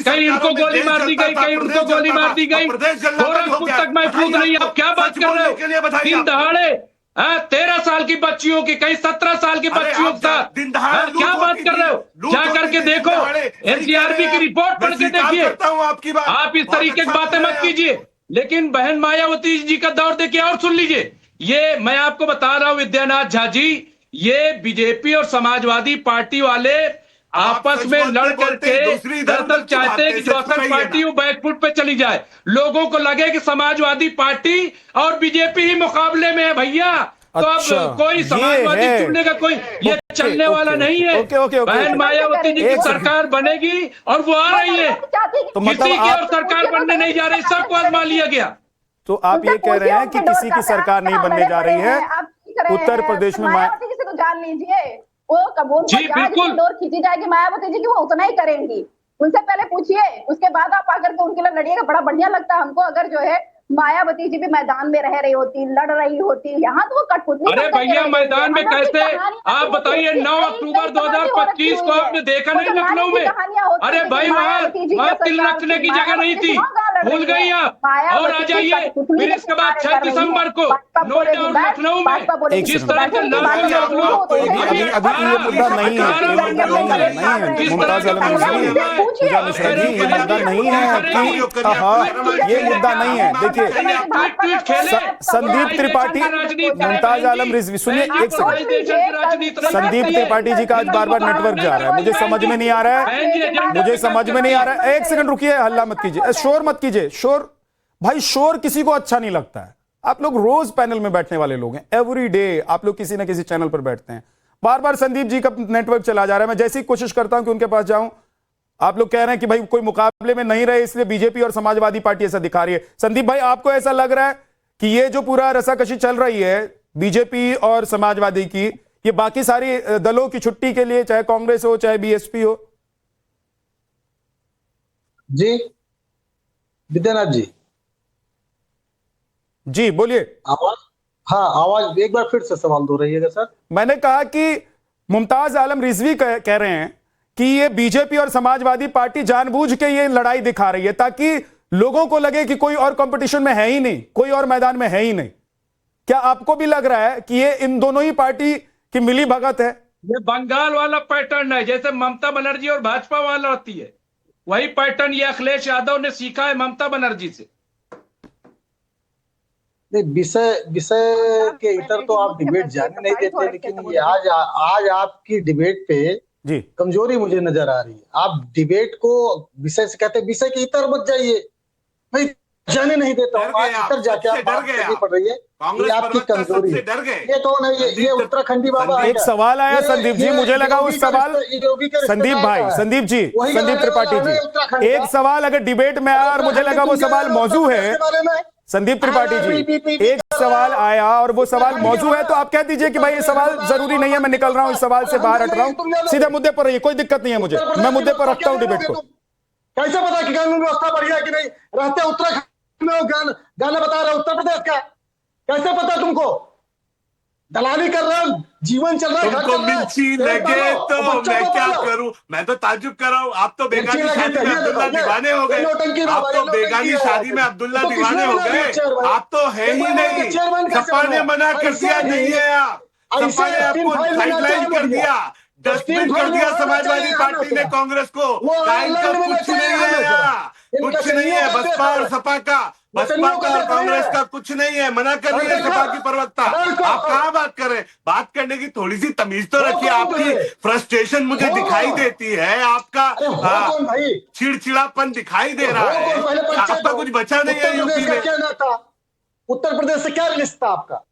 I: कहीं इनको गोली मार दी गई, कहीं उनको गोली मार दी गई, गोरखपुर तक महफूज नहीं। आप क्या बात कर रहे हो? दिन दहाड़े 13 साल की बच्चियों की, कहीं 17 साल की बच्चियों के साथ क्या बात कर रहे हो? जा करके देखो, एनसीआरबी की रिपोर्ट पढ़ के देखिए। आप इस तरीके की बातें मत कीजिए। लेकिन बहन मायावती जी का दौर देखिए और सुन लीजिए। ये मैं आपको बता रहा हूं विद्यानाथ झा जी, ये बीजेपी और समाजवादी पार्टी वाले आपस में लड़ करके दरअसल चाहते हैं कि दोसर पार्टी बैकफुट पे चली जाए। लोगों को लगे कि समाजवादी पार्टी और बीजेपी ही मुकाबले में है भैया। तो
A: अच्छा,
I: अब कोई समाजवादी चुनने का कोई ये चलने वाला नहीं है। बहन मायावती जी की सरकार बनेगी और वो आ रही है।
A: तो
I: किसी
A: मतलब
I: की और सरकार बनने नहीं जा रही, सबको आजमा लिया गया।
A: तो आप ये कह रहे हैं कि किसी की सरकार नहीं बनने जा रही है उत्तर प्रदेश में?
F: मायावती जी से तो जान लीजिए, वो
I: जी बिल्कुल
F: डोर खींची जाएगी मायावती जी की, वो उतना ही करेंगी। उनसे पहले पूछिए, उसके बाद आप आकर के उनके लिए लड़िएगा। बड़ा बढ़िया लगता है हमको अगर जो है मायावती जी भी मैदान में रह रही होती, लड़ रही होती। यहाँ तो वो कठपुतली।
I: अरे भैया मैदान में कैसे? आप बताइए 9 अक्टूबर 2025 को आपने देखा नहीं लखनऊ में? अरे भाई वहाँ तिल रखने की जगह नहीं थी, भूल गई आप। और आ जाइए फिर इसके बाद 6 दिसंबर को नोएडा और लखनऊ में जिस तरह के लाखों लोग,
A: अभी ये मुद्दा नहीं है मुमताज आलम रिजवी, पूजा मिश्रा जी, ये मुद्दा नहीं है कि हाँ ये मुद्दा नहीं है। देखिए संदीप त्रिपाठी, मुमताज आलम रिजवी, सुनिए एक सेकंड। संदीप त्रिपाठी जी का आज बार बार नेटवर्क जा रहा है, मुझे समझ में नहीं आ रहा है, मुझे समझ में नहीं आ रहा है। एक सेकंड रुकिए, हल्ला मत कीजिए, शोर मत कीजिए। शोर भाई, शोर किसी को अच्छा नहीं लगता है। आप लोग रोज पैनल में बैठने वाले लोग हैं, एवरी डे आप लोग किसी ना किसी चैनल पर बैठते हैं। बार बार संदीप जी का नेटवर्क चला जा रहा है, मैं जैसी कोशिश करता हूं कि उनके पास जाऊं, आप लोग कह रहे हैं कि भाई कोई मुकाबले में नहीं रहे इसलिए बीजेपी और समाजवादी पार्टी ऐसा दिखा रही है। संदीप भाई, आपको ऐसा लग रहा है कि ये जो पूरा रसाकशी चल रही है बीजेपी और समाजवादी की, ये बाकी सारी दलों की छुट्टी के लिए, चाहे कांग्रेस हो चाहे बीएसपी हो?
J: जी विद्यानाथ जी,
A: जी बोलिए।
J: आवाज, हाँ आवाज एक बार फिर से सवाल दोहराइएगा सर।
A: मैंने कहा कि मुमताज आलम रिजवी कह रहे हैं कि ये बीजेपी और समाजवादी पार्टी जानबूझ के ये लड़ाई दिखा रही है ताकि लोगों को लगे कि कोई और कंपटीशन में है ही नहीं, कोई और मैदान में है ही नहीं। क्या आपको भी लग रहा है कि ये इन दोनों ही पार्टी की मिली भगत है?
I: ये बंगाल वाला पैटर्न है, जैसे ममता बनर्जी और भाजपा वाला होती है, वही पैटर्न ये अखिलेश यादव ने सीखा है ममता बनर्जी से।
J: विषय के इतर तो आप डिबेट जाने नहीं देते, लेकिन ये आज आपकी डिबेट पे
A: जी
J: कमजोरी मुझे नजर आ रही है। आप डिबेट को विषय से कहते, विषय के इतर मत जाइए, भाई जाने नहीं देता हूँ। आज इतर जाके आप बात करनी पड़ रही है, ये आपकी कमजोरी है। ये कौन है? ये उत्तराखंडी बाबा।
A: एक सवाल आया संदीप जी, मुझे लगा उस सवाल, संदीप भाई, संदीप जी, संदीप त्रिपाठी जी, एक सवाल अगर डिबेट में आया और मुझे लगा वो सवाल मौजू है, संदीप त्रिपाठी जी एक सवाल आया और वो सवाल मौजू है, तो आप कह दीजिए कि भाई ये सवाल जरूरी नहीं है, मैं निकल रहा हूं, इस सवाल से बाहर हट रहा हूं, सीधे मुद्दे पर रहिए, कोई दिक्कत नहीं है मुझे, मैं मुद्दे पर रखता हूं डिबेट को।
J: कैसे पता कि कानून व्यवस्था बढ़िया कि नहीं? रहते उत्तराखंड में गाना बता रहे उत्तर प्रदेश का, कैसे पता तुमको? दलाली कर रहे हो, जीवन चल रहा है,
H: तुमको मिर्ची लगे तो मैं क्या करूं? मैं तो ताज्जुब कर रहा हूं, आप तो बेगानी शादी में अब्दुल्ला दीवाने हो गए, आप तो बेगानी शादी में अब्दुल्ला दीवाने हो गए, आप तो है ही नहीं। सपा ने मना कर दिया, नहीं है आप, सपा ने आपको साइडलाइन कर दिया, डस्टबिन कर दिया समाजवादी पार्टी ने कांग्रेस को। टाइम का कुछ नहीं है यहाँ, कुछ नहीं है बसपा और सपा का, बसपा का और कांग्रेस का कुछ नहीं है, मना कर रही है सपा की प्रवक्ता। आप कहाँ बात कर रहे हैं? बात करने की थोड़ी सी तमीज तो रखिए। आपकी फ्रस्ट्रेशन मुझे दिखाई देती है, आपका चिड़चिड़ापन दिखाई दे रहा है, आपका कुछ बचा नहीं है यूपी में।
J: उत्तर प्रदेश से क्या रिश्ता आपका?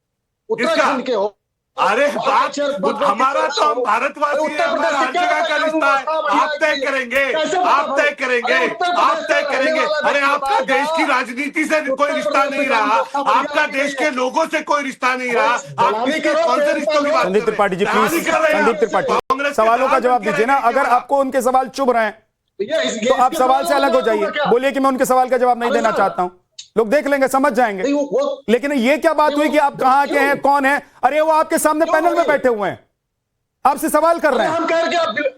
J: उत्तराखंड के हो?
H: अरे बात हमारा तो हम भारतवासी है, हमारा हर जगह का रिश्ता है। आप तय करेंगे, आप तय करेंगे, आप तय करेंगे। अरे आपका देश की राजनीति से कोई रिश्ता नहीं रहा, आपका देश के लोगों से कोई रिश्ता नहीं रहा, आप किसके कौन से रिश्तों की बात?
A: संदीप त्रिपाठी जी प्लीज, संदीप त्रिपाठी सवालों का जवाब दीजिए ना। अगर आपको उनके सवाल चुभ रहे हैं तो आप सवाल से अलग हो जाइए, बोलिए कि मैं उनके सवाल का जवाब नहीं देना चाहता हूं, लोग देख लेंगे, समझ जाएंगे। लेकिन ये क्या बात हुई कि आप कहां के हैं, कौन है? अरे वो आपके सामने पैनल में बैठे हुए हैं, आपसे सवाल कर रहे हैं।
J: हम कह रहे हैं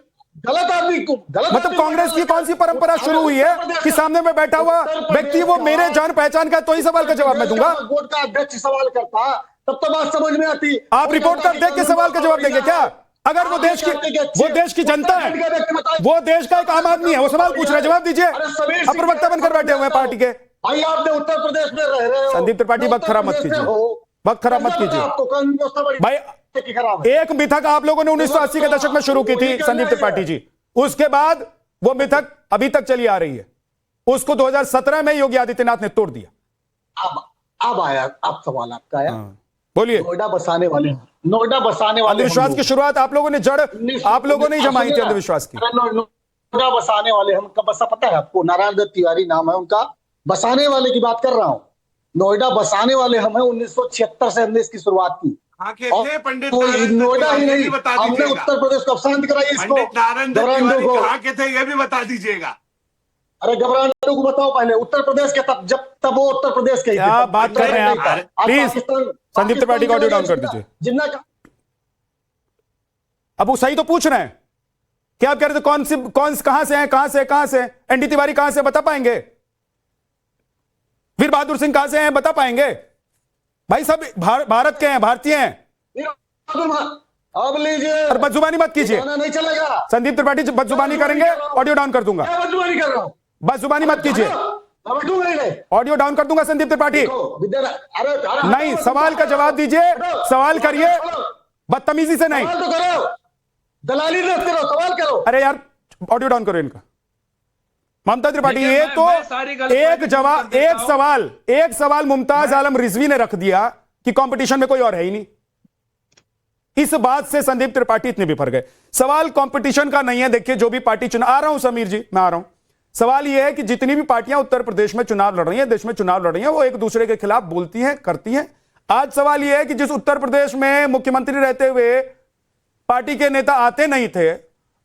J: गलत आदमी को, गलत
A: मतलब कांग्रेस की कौन सी परंपरा शुरू हुई है कि सामने में बैठा हुआ व्यक्ति वो मेरे जान पहचान का, तो ही सवाल का जवाब मैं दूंगा।
J: बोर्ड का अध्यक्ष सवाल करता तब तो बात समझ में आती।
A: आप रिपोर्ट कार्ड देख के सवाल का जवाब देंगे क्या? अगर वो देश की जनता है, वो देश का एक आम आदमी है, वो सवाल पूछ रहे, जवाब दीजिए। अब प्रवक्ता बनकर बैठे हुए हैं पार्टी के।
J: भाई आपने उत्तर प्रदेश में रह रहे हो,
A: संदीप त्रिपाठी वक्त खराब मत कीजिए, वक्त खराब मत कीजिए भाई। एक मिथक आप लोगों ने 1980 के दशक में शुरू की थी संदीप त्रिपाठी जी, उसके बाद वो मिथक अभी तक चली आ रही है, उसको 2017 में योगी आदित्यनाथ ने तोड़ दिया।
J: अब आया, अब सवाल आपका आया,
A: बोलिए।
J: नोएडा बसाने वाले, नोएडा बसाने वाले
A: अंधविश्वास की शुरुआत आप लोगों ने जड़ आप लोगों ने जमाई थी अंधविश्वास की।
J: नोएडा बसाने वाले, हमका बसा पता है आपको? नारायण दत्त तिवारी नाम है उनका। बसाने वाले की बात कर रहा हूं, नोएडा बसाने वाले हम हैं। 1976 से हमने इसकी शुरुआत की।
H: पंडित
J: नोएडा ही नहीं, हमने उत्तर प्रदेश को शांत कराई। इसको
H: कहाँ के थे ये भी बता दीजिएगा।
J: अरे घबराने को बताओ पहले, उत्तर प्रदेश के तब वो उत्तर प्रदेश के
A: क्या बात कर रहे हैं आप? प्लीज संदीप त्रिपाठी को ऑडियो डाउन कर दीजिए।
J: जिन्ना का
A: अब वो सही तो पूछ रहे हैं, क्या आप कह रहे थे? कौन कहां से हैं, कहां से एनडी तिवारी कहां से, बता पाएंगे? वीर बहादुर सिंह कहां से हैं, बता पाएंगे? भाई सब भारत के हैं, भारतीय हैं।
J: अब लीजिए,
A: और बदजुबानी मत कीजिए,
J: नहीं चलेगा।
A: संदीप त्रिपाठी बदजुबानी करेंगे, ऑडियो डाउन कर दूंगा।
J: बदजुबानी कर रहा हूं,
A: बदजुबानी मत कीजिए, ऑडियो डाउन कर दूंगा। संदीप त्रिपाठी नहीं, सवाल का जवाब दीजिए, सवाल करिए, बदतमीजी से नहीं।
J: तो करो, दलाली मत करो, सवाल करो।
A: अरे यार ऑडियो डाउन करो इनका, ममता त्रिपाठी,
I: देखिए,
A: ये
I: मैं
A: तो
I: सारी गलत
A: एक
I: बातें
A: जवाब,
I: कर देता
A: एक सवाल मुमताज आलम रिजवी ने रख दिया कि कंपटीशन में कोई और है ही नहीं। इस बात से संदीप त्रिपाठी इतने बिफर गए। सवाल कंपटीशन का नहीं है। देखिए, जो भी पार्टी चुनाव, आ रहा हूं समीर जी, मैं आ रहा हूं। सवाल यह है कि जितनी भी पार्टियां उत्तर प्रदेश में चुनाव लड़ रही हैं, देश में चुनाव लड़ रही हैं, वो एक दूसरे के खिलाफ बोलती हैं, करती हैं। आज सवाल यह है कि जिस उत्तर प्रदेश में मुख्यमंत्री रहते हुए पार्टी के नेता आते नहीं थे,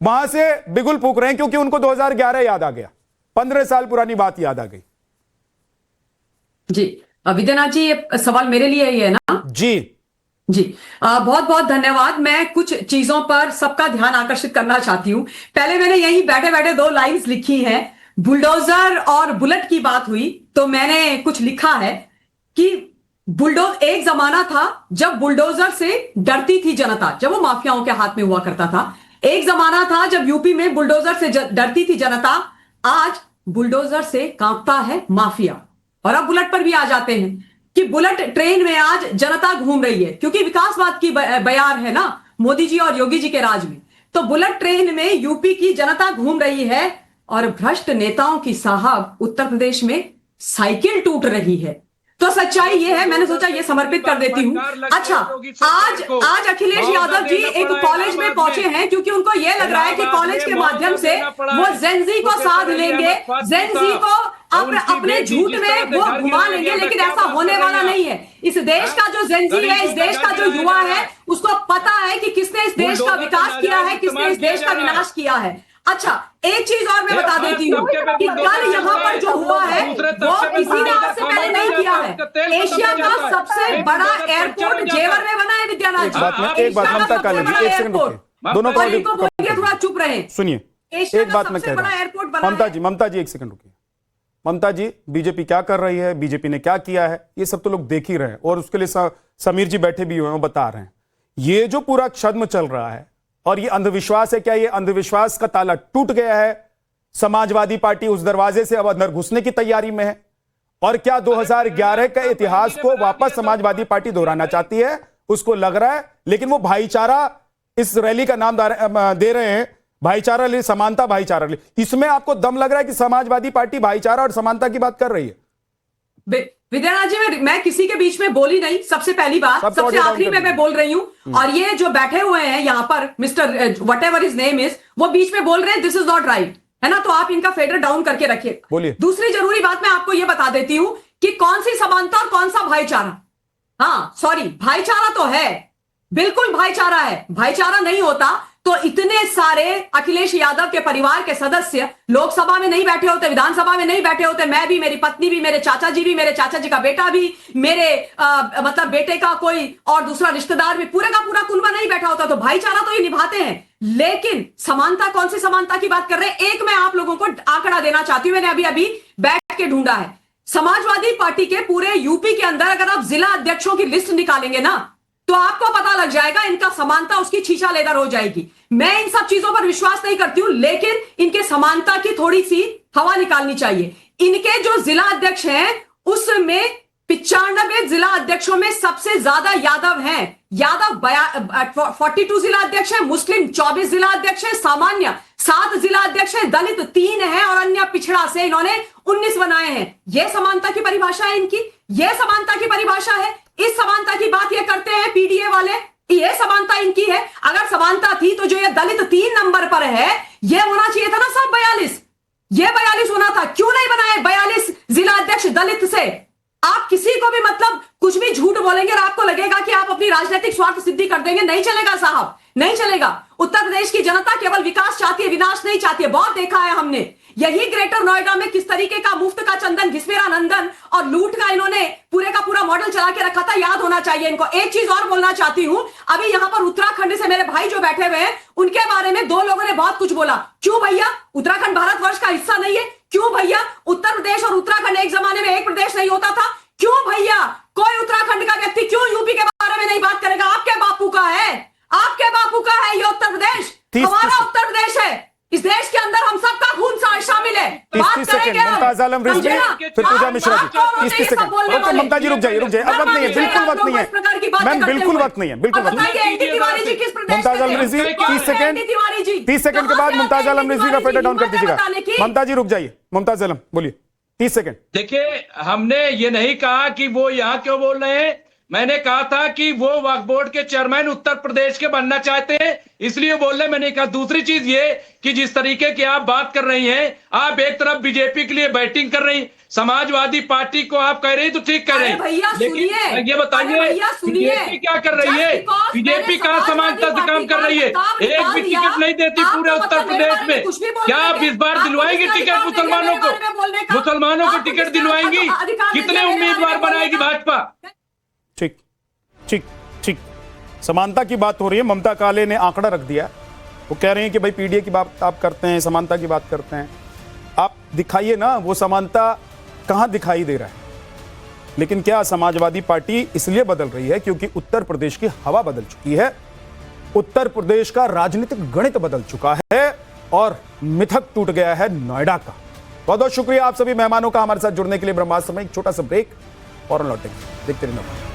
A: वहां से बिगुल फूक रहे हैं क्योंकि उनको 2011 याद आ गया, 15 साल पुरानी बात याद आ गई।
K: जी विद्यानाथ जी, ये सवाल मेरे लिए ही है ना?
A: जी
K: जी, बहुत बहुत धन्यवाद। मैं कुछ चीजों पर सबका ध्यान आकर्षित करना चाहती हूं। पहले मैंने यहीं बैठे बैठे 2 लाइंस लिखी हैं। बुलडोजर और बुलेट की बात हुई तो मैंने कुछ लिखा है कि एक जमाना था जब बुलडोजर से डरती थी जनता, जब वो माफियाओं के हाथ में हुआ करता था। एक जमाना था जब यूपी में बुलडोजर से डरती थी जनता, आज बुलडोजर से कांपता है माफिया। और अब बुलेट पर भी आ जाते हैं कि बुलेट ट्रेन में आज जनता घूम रही है, क्योंकि विकासवाद की बयार है ना मोदी जी और योगी जी के राज में। तो बुलेट ट्रेन में यूपी की जनता घूम रही है और भ्रष्ट नेताओं की साहब उत्तर प्रदेश में साइकिल टूट रही है। तो सच्चाई ये है, मैंने सोचा ये समर्पित कर देती हूँ। अच्छा, आज अखिलेश यादव जी एक कॉलेज में पहुंचे हैं क्योंकि उनको ये लग रहा है कि कॉलेज के माध्यम से वो जेनजी को साध लेंगे, जेनजी को अपने झूठ में वो घुमा लेंगे, लेकिन ऐसा होने वाला नहीं है। इस देश का जो जेनजी है, इस देश का जो युवा है, उसको पता है कि किसने इस देश का विकास किया है, किसने इस देश का विनाश किया है। अच्छा, एक चीज और मैं बता देती हूँ कि कल यहाँ पर जो हुआ है वो किसी ने आज से पहले नहीं किया है। एशिया का सबसे बड़ा एयरपोर्ट जेवर में बना है विद्यानाथ जी।
A: एक बात ममता काले जी, एक सेकंड रुकिए, दोनों को
K: बोलिए थोड़ा चुप रहे।
A: सुनिए, एक बात मैं कह रहा हूं। ममता जी एक सेकंड रुकिए। ममता जी, बीजेपी क्या कर रही है, बीजेपी ने क्या किया है, ये सब तो लोग देख ही रहे हैं और उसके लिए समीर जी बैठे भी हुए हैं, वो बता रहे हैं। ये जो पूरा छद्म चल रहा है और ये अंधविश्वास है, क्या ये अंधविश्वास का ताला टूट गया है? समाजवादी पार्टी उस दरवाजे से अब अंदर घुसने की तैयारी में है और क्या 2011 के इतिहास को वापस समाजवादी पार्टी दोहराना चाहती है? उसको लग रहा है, लेकिन वो भाईचारा इस रैली का नाम दे रहे हैं, भाईचारा ले, समानता भाईचारा ले। इसमें आपको दम लग रहा है कि समाजवादी पार्टी भाईचारा और समानता की बात कर रही है?
K: विद्यानाथ जी, मैं किसी के बीच में बोली नहीं। सबसे पहली बात, सबसे आखिरी में मैं बोल रही हूं। और ये जो बैठे हुए हैं यहाँ पर mister what ever his name is, वो बीच में बोल रहे हैं दिस इज नॉट राइट, है ना? तो आप इनका फेडर डाउन करके रखिए।
A: बोलिए।
K: दूसरी जरूरी बात मैं आपको ये बता देती हूं कि कौन सी समानता और कौन सा भाईचारा। हाँ सॉरी, भाईचारा तो है, बिल्कुल भाईचारा है। भाईचारा नहीं होता तो इतने सारे अखिलेश यादव के परिवार के सदस्य लोकसभा में नहीं बैठे होते, विधानसभा में नहीं बैठे होते। मैं भी, मेरी पत्नी भी, मेरे चाचा जी भी, मेरे चाचा जी का बेटा भी, मेरे मतलब बेटे का कोई और दूसरा रिश्तेदार भी, पूरे का पूरा कुनबा नहीं बैठा होता। तो भाईचारा तो ये निभाते हैं, लेकिन समानता, कौन सी समानता की बात कर रहे हैं? एक मैं आप लोगों को आंकड़ा देना चाहती हूं, मैंने अभी अभी बैठ के ढूंढा है। समाजवादी पार्टी के पूरे यूपी के अंदर अगर आप जिला अध्यक्षों की लिस्ट निकालेंगे ना, तो आपको पता लग जाएगा इनका समानता उसकी छीछा लेदर हो जाएगी। मैं इन सब चीजों पर विश्वास नहीं करती हूं, लेकिन इनके समानता की थोड़ी सी हवा निकालनी चाहिए। इनके जो जिला अध्यक्ष हैं उसमें 95 जिला अध्यक्षों में सबसे ज्यादा यादव हैं। यादव 42 जिला अध्यक्ष है, मुस्लिम 24 जिला अध्यक्ष है, सामान्य 7 जिला अध्यक्ष है, दलित 3 है और अन्य पिछड़ा से इन्होंने 19 बनाए हैं। यह समानता की परिभाषा है इनकी, यह समानता की परिभाषा है। इस समानता की बात ये करते हैं पीडीए वाले, ये समानता इनकी है। अगर समानता थी तो जो ये दलित 3 नंबर पर है, ये होना चाहिए था ना सब 42, ये 42 होना था। क्यों नहीं बनाए 42 जिला अध्यक्ष दलित से? आप किसी को भी मतलब कुछ भी झूठ बोलेंगे और आपको लगेगा कि आप अपनी राजनीतिक स्वार्थ सिद्धि कर देंगे, नहीं चलेगा साहब, नहीं चलेगा। उत्तर प्रदेश की जनता केवल विकास चाहती है, विनाश नहीं चाहती है। बहुत देखा है हमने, यही ग्रेटर नोएडा में किस तरीके का मुफ्त का चंदन, घिसमेरा नंदन और लूट का इन्होंने पूरे का पूरा मॉडल चला के रखा था, याद होना चाहिए इनको। एक चीज और बोलना चाहती हूं, अभी यहां पर उत्तराखंड से मेरे भाई जो बैठे हुए हैं, उनके बारे में 2 लोगों ने बहुत कुछ बोला। क्यों भैया, उत्तराखंड भारतवर्ष का हिस्सा नहीं है? क्यों भैया, उत्तर प्रदेश और उत्तराखंड एक जमाने में एक प्रदेश नहीं होता था? क्यों भैया, कोई उत्तराखंड का व्यक्ति क्यों यूपी के बारे में नहीं बात करेगा? आपके बापू का है, आपके बापू का है ये उत्तर प्रदेश, हमारा उत्तर प्रदेश है। इस देश के अंदर हम सबका खून शामिल है। बात करेंगे
A: मुमताज आलम रिजवी, फिर पूजा मिश्रा जी। 30 सेकंड। ममता जी रुक जाइए, अब वक्त नहीं है, बिल्कुल वक्त नहीं है।
K: बातें करते
A: बिल्कुल
K: हुए।
A: वक्त नहीं है, बिल्कुल
K: अब
A: वक्त नहीं
K: बताइए एनटी तिवारी जी किस प्रदेश
A: मुमताज
K: के
A: आलम
K: थे?
A: रिजवी,
K: कहाँ
A: 30
K: थे
A: second,
K: n t Tiwari ji?
A: 30 second के
K: कहाँ
A: बाद
K: थे
A: मुमताज
K: एनटी
A: आलम रिजवी का
K: तिवारी
A: फेडर
K: जी?
A: डाउन कर
K: हिम्मत है
A: दीजिएगा।
K: बताने की?
A: ममता जी रुक जाइए, मुमताज आलम बोलिए, 30 सेकंड।
I: देखिए, हमने ये नहीं कहा कि वो यहाँ क्यों बोल रहे हैं। मैंने कहा था कि वो वक्फ बोर्ड के चेयरमैन उत्तर प्रदेश के बनना चाहते हैं, इसलिए बोल रहे। मैंने कहा दूसरी चीज ये कि जिस तरीके की आप बात कर रही हैं, आप एक तरफ बीजेपी के लिए बैटिंग कर रही, समाजवादी पार्टी को आप कह रही तो ठीक कह रही,
K: अरे भैया सुनिए,
I: लेकिन ये
K: अरे
I: बताइए
K: भैया सुनिए,
I: बीजेपी क्या कर रही है?
K: Just because
I: बीजेपी
K: मैंने
I: कहाँ समानता से काम कर रही है? एक भी टिकट नहीं देती पूरे उत्तर प्रदेश में। क्या आप इस बार दिलवाएंगे टिकट मुसलमानों को? मुसलमानों को टिकट दिलवाएंगी? कितने उम्मीदवार बनाएगी भाजपा?
A: ठीक ठीक ठीक, समानता की बात हो रही है। ममता काले ने आंकड़ा रख दिया, वो कह रहे हैं कि भाई पीडीए की बात आप करते हैं, समानता की बात करते हैं। आप दिखाइए ना वो समानता कहां दिखाई दे रहा है। लेकिन क्या समाजवादी पार्टी इसलिए बदल रही है क्योंकि उत्तर प्रदेश की हवा बदल चुकी है, उत्तर प्रदेश का राजनीतिक गणित बदल चुका है और मिथक टूट गया है नोएडा का। बहुत बहुत शुक्रिया आप सभी मेहमानों का हमारे साथ जुड़ने के लिए। ब्रह्मास्त्र में एक छोटा सा ब्रेक और लौटेंगे, देखते रहिए।